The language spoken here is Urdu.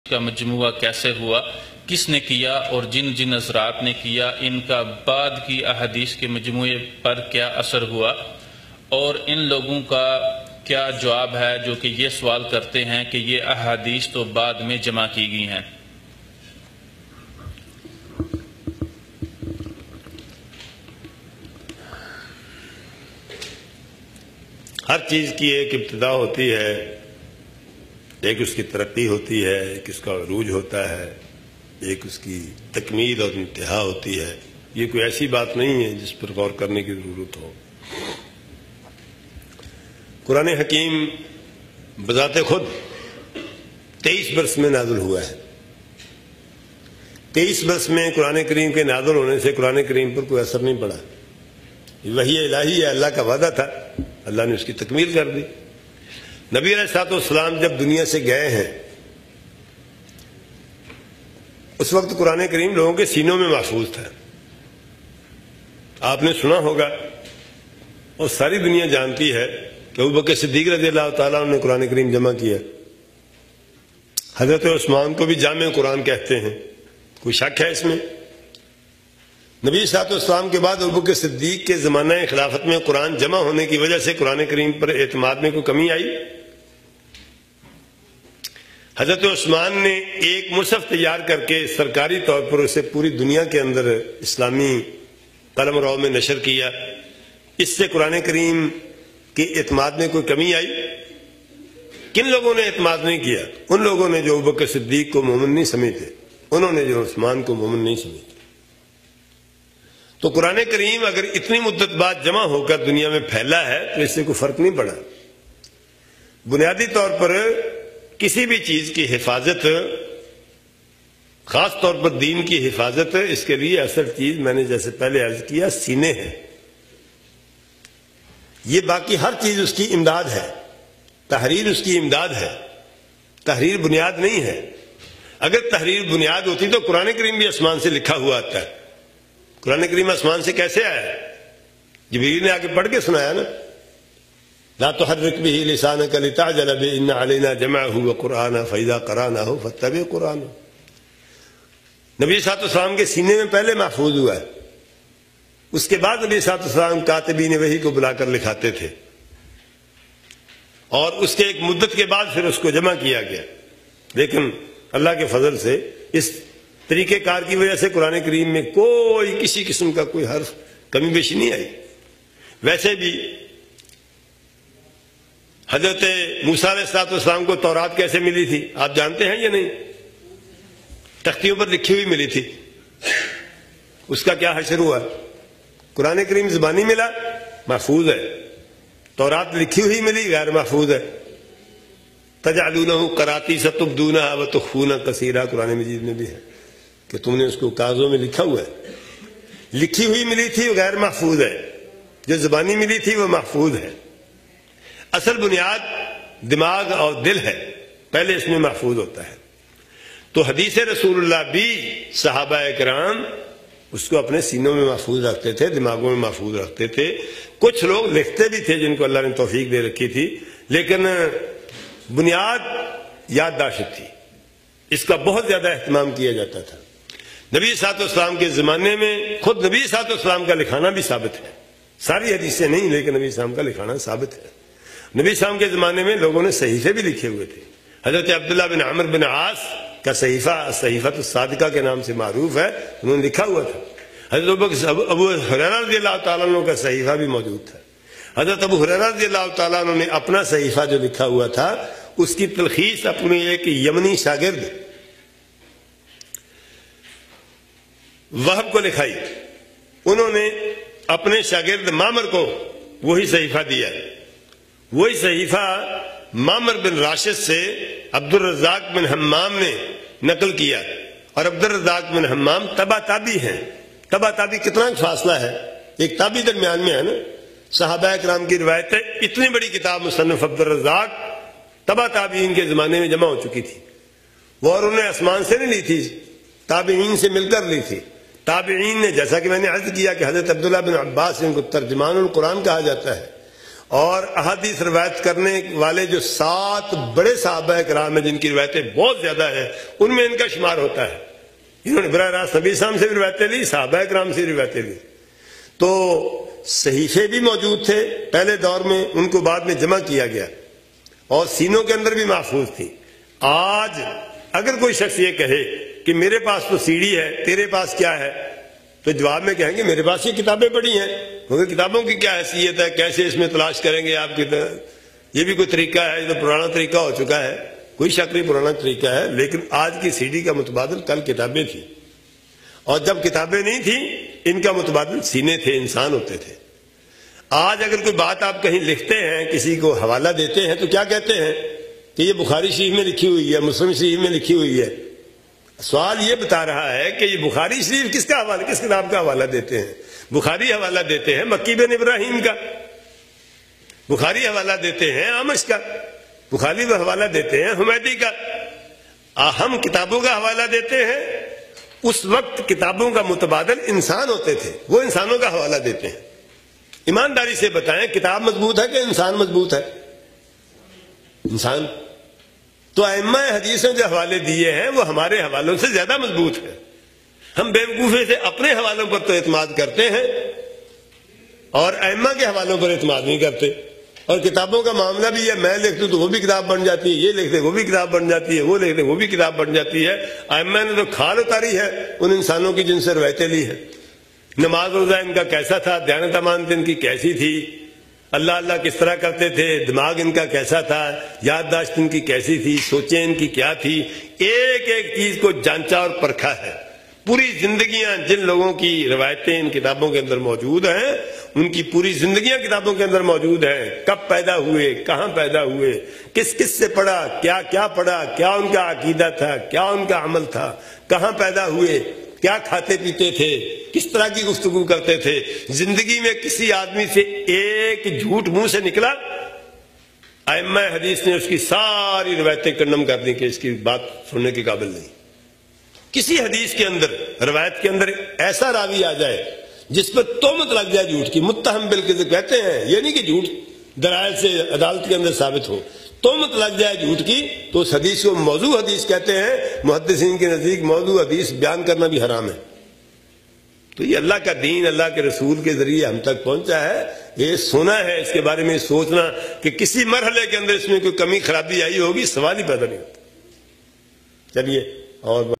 کا مجموعہ کیسے ہوا، کس نے کیا اور جن جن حضرات نے کیا ان کا بعد کی احادیث کے مجموعے پر کیا اثر ہوا، اور ان لوگوں کا کیا جواب ہے جو کہ یہ سوال کرتے ہیں کہ یہ احادیث تو بعد میں جمع کی گئی ہیں۔ ہر چیز کی ایک ابتدا ہوتی ہے، ایک اس کی ترقی ہوتی ہے، ایک اس کا عروج ہوتا ہے، ایک اس کی تکمیل اور انتہا ہوتی ہے۔ یہ کوئی ایسی بات نہیں ہے جس پر غور کرنے کی ضرورت ہو۔ قرآن حکیم بذات خود 23 برس میں نازل ہوا ہے۔ 23 برس میں قرآن کریم کے نازل ہونے سے قرآن کریم پر کوئی اثر نہیں پڑا۔ وحی الہی ہے، اللہ کا وعدہ تھا، اللہ نے اس کی تکمیل کر دی۔ نبی علیہ الصلوۃ والسلام جب دنیا سے گئے ہیں اس وقت قرآن کریم لوگوں کے سینوں میں محفوظ تھا۔ آپ نے سنا ہوگا اور ساری دنیا جانتی ہے کہ ابوبکر صدیق رضی اللہ تعالیٰ عنہ نے قرآن کریم جمع کیا۔ حضرت عثمان کو بھی جامع قرآن کہتے ہیں، کوئی شک ہے اس میں؟ نبی صلی اللہ علیہ وسلم کے بعد ابوبکر صدیق کے زمانہ خلافت میں قرآن جمع ہونے کی وجہ سے قرآن کریم پر اعتماد میں کوئی کمی آئی؟ حضرت عثمان نے ایک مصحف تیار کر کے سرکاری طور پر اسے پوری دنیا کے اندر اسلامی قلم رو میں نشر کیا۔ اس سے قرآن کریم کے اعتماد میں کوئی کمی آئی؟ کن لوگوں نے اعتماد نہیں کیا؟ ان لوگوں نے جو ابوبکر صدیق کو مومن نہیں سمجھتے، انہوں نے جو عثمان کو مومن نہیں سمجھتے۔ تو قرآن کریم اگر اتنی مدت بعد جمع ہو کر دنیا میں پھیلا ہے تو اس سے کوئی فرق نہیں پڑا۔ بنیادی طور پر کسی بھی چیز کی حفاظت، خاص طور پر دین کی حفاظت، اس کے لیے اصل چیز میں نے جیسے پہلے عرض کیا سینے ہیں۔ یہ باقی ہر چیز اس کی امداد ہے، تحریر اس کی امداد ہے، تحریر بنیاد نہیں ہے۔ اگر تحریر بنیاد ہوتی تو قرآن کریم بھی آسمان سے لکھا ہوا آتا ہے۔ قرآن کریم آسمان سے کیسے آیا ہے؟ جبریل نے آگے پڑھ کے سنایا نا، لا تحرک به لسانک لتعجل به ان علینا جمعه وقرآنہ فاذا قرأناه فاتبع قرآنہ۔ نبی صلی اللہ علیہ وسلم کے سینے میں پہلے محفوظ ہوا ہے، اس کے بعد نبی صلی اللہ علیہ وسلم کاتبین وحی کو بلا کر لکھاتے تھے، اور اس کے ایک مدت کے بعد پھر اس کو جمع کیا گیا۔ لیکن اللہ کے فضل سے اس طریقہ کار کی وجہ سے قرآن کریم میں کوئی کسی قسم کا کوئی حرف کمی بیشی نہیں آئی۔ ویسے بھی حضرت موسیٰ علیہ السلام کو تورات کیسے ملی تھی آپ جانتے ہیں یا نہیں؟ تختیوں پر لکھی ہوئی ملی تھی۔ اس کا کیا حشر ہوا؟ قرآن کریم زبانی ملا، محفوظ ہے۔ تورات لکھی ہوئی ملی، غیر محفوظ ہے۔ تجعلونہ قراطیس تبدونہا وتخفون کثیرا، قرآن مجید میں بھی ہے کہ تم نے اس کو کاغذوں میں لکھا ہوا ہے۔ لکھی ہوئی ملی تھی وہ غیر محفوظ ہے، جو زبانی ملی تھی وہ محفوظ ہے۔ اصل بنیاد دماغ اور دل ہے، پہلے اس میں محفوظ ہوتا ہے۔ تو حدیث رسول اللہ بھی صحابہ کرام اس کو اپنے سینوں میں محفوظ رکھتے تھے، دماغوں میں محفوظ رکھتے تھے۔ کچھ لوگ لکھتے بھی تھے جن کو اللہ نے توفیق دے رکھی تھی، لیکن بنیاد یادداشت تھی، اس کا بہت زیادہ اہتمام کیا جاتا تھا۔ نبی صلی اللہ علیہ وسلم کے زمانے میں خود نبی صلی اللہ علیہ وسلم کا لکھانا بھی ثابت ہے، ساری حدیثیں نہیں لیکن نبی صلی اللہ علیہ وسلم کا لکھانا ثابت ہے۔ نبی صلی اللہ علیہ وسلم کے زمانے میں لوگوں نے صحیفے بھی لکھے ہوئے تھے۔ حضرت عبداللہ بن عمر بن عاص کا صحیفہ صحیفۃ الصادقہ کے نام سے معروف ہے، انہوں نے لکھا ہوا تھا۔ حضرت ابو ہریرہ رضی اللہ تعالیٰ عنہ کا صحیفہ بھی موجود تھا۔ حضرت ابو ہریرہ رضی اللہ تعالیٰ عنہ نے اپنا صحیفہ جو لکھا ہوا تھا اس کی تلخیص اپنے ایک یمنی شاگرد وہب کو لکھائی، انہوں نے اپنے شاگرد معمر کو وہی صحیفہ دیا۔ وہی صحیفہ معمر بن راشد سے عبد الرزاق بن حمام نے نقل کیا، اور عبد الرزاق بن حمام تبع تابی ہیں۔ تبع تابی کتنا فاصلہ ہے، ایک تابی درمیان میں ہے نا۔ صحابہ کرام کی روایتیں، اتنی بڑی کتاب مصنف عبد الرزاق تبع تابعین کے زمانے میں جمع ہو چکی تھی وہ، اور انہوں نے آسمان سے نہیں لی تھی، تابعین سے مل کر لی تھی۔ تابعین نے، جیسا کہ میں نے عرض کیا کہ حضرت عبداللہ بن عباس ان کو ترجمان القرآن کہا جاتا ہے، اور احادیث روایت کرنے والے جو 7 بڑے صحابہ کرام ہیں جن کی روایتیں بہت زیادہ ہیں، ان میں ان کا شمار ہوتا ہے۔ انہوں نے براہ راست نبی صاحب سے بھی روایتیں لی، صحابہ کرام سے بھی روایتیں لی۔ تو صحیفے بھی موجود تھے پہلے دور میں، ان کو بعد میں جمع کیا گیا اور سینوں کے اندر بھی محفوظ تھی۔ آج اگر کوئی شخص یہ کہے کہ میرے پاس تو سی ڈی ہے، تیرے پاس کیا ہے، تو جواب میں کہیں گے میرے پاس یہ کتابیں پڑھی ہیں، مگر کتابوں کی کیا حیثیت ہے، کیسے اس میں تلاش کریں گے آپ کی؟ یہ بھی کوئی طریقہ ہے، یہ تو پرانا طریقہ ہو چکا ہے، کوئی شک نہیں پرانا طریقہ ہے، لیکن آج کی سی ڈی کا متبادل کل کتابیں تھیں، اور جب کتابیں نہیں تھیں ان کا متبادل سینے تھے، انسان ہوتے تھے۔ آج اگر کوئی بات آپ کہیں لکھتے ہیں، کسی کو حوالہ دیتے ہیں، تو کیا کہتے ہیں کہ یہ بخاری شریف میں لکھی ہوئی ہے، مسلم شریف میں لکھی ہوئی ہے۔ سوال یہ بتا رہا ہے کہ یہ بخاری شریف کس کا حوالہ، کس کتاب کا حوالہ دیتے ہیں؟ بخاری حوالہ دیتے ہیں مکی بن ابراہیم کا، بخاری حوالہ دیتے ہیں آمش کا، بخاری حوالہ دیتے ہیں حمیدی کا۔ ہم کتابوں کا حوالہ دیتے ہیں، اس وقت کتابوں کا متبادل انسان ہوتے تھے، وہ انسانوں کا حوالہ دیتے ہیں۔ ایمانداری سے بتائیں کتاب مضبوط ہے کہ انسان مضبوط ہے؟ انسان۔ تو ائمہ حدیث نے جو حوالے دیے ہیں وہ ہمارے حوالوں سے زیادہ مضبوط ہیں۔ ہم بیوقوفی سے اپنے حوالوں پر تو اعتماد کرتے ہیں اور ائمہ کے حوالوں پر اعتماد نہیں کرتے۔ اور کتابوں کا معاملہ بھی ہے، میں لکھ دوں تو وہ بھی کتاب بن جاتی ہے، یہ لکھ دے وہ بھی کتاب بن جاتی ہے، وہ لکھ دے وہ بھی کتاب بن جاتی ہے۔ ائمہ نے تو کھال اتاری ہے ان انسانوں کی جن سے روایتیں لی ہیں۔ نماز روزہ ان کا کیسا تھا، دیانت امانت ان کی کیسی تھی، اللہ اللہ کس طرح کرتے تھے، دماغ ان کا کیسا تھا، یادداشت ان کی کیسی تھی، سوچیں ان کی کیا تھی، ایک ایک چیز کو جانچا اور پرکھا ہے۔ پوری زندگیاں جن لوگوں کی روایتیں ان کتابوں کے اندر موجود ہیں، ان کی پوری زندگیاں کتابوں کے اندر موجود ہیں۔ کب پیدا ہوئے، کہاں پیدا ہوئے، کس کس سے پڑھا، کیا کیا پڑھا، کیا ان کا عقیدہ تھا، کیا ان کا عمل تھا، کہاں پیدا ہوئے، کیا کھاتے پیتے تھے، کس طرح کی گفتگو کرتے تھے۔ زندگی میں کسی آدمی سے ایک جھوٹ منہ سے نکلا، ائمہ حدیث نے اس کی ساری روایتیں کنڈم کر دی کہ اس کی بات سننے کے قابل نہیں۔ کسی حدیث کے اندر، روایت کے اندر ایسا راوی آ جائے جس پر تہمت لگ جائے جھوٹ کی، متہم بالکذب کہتے ہیں، یہ نہیں کہ جھوٹ دلائل سے عدالت کے اندر ثابت ہو، تہمت لگ جائے جھوٹ کی، تو اس حدیث کو موضوع حدیث کہتے ہیں۔ محدثین کے نزدیک موضوع حدیث بیان کرنا بھی حرام ہے۔ تو یہ اللہ کا دین اللہ کے رسول کے ذریعے ہم تک پہنچا ہے، یہ سونا ہے، اس کے بارے میں سوچنا کہ کسی مرحلے کے اندر اس میں کوئی کمی خرابی آئی ہوگی، سوال ہی پیدا نہیں ہوتا۔ چلیے اور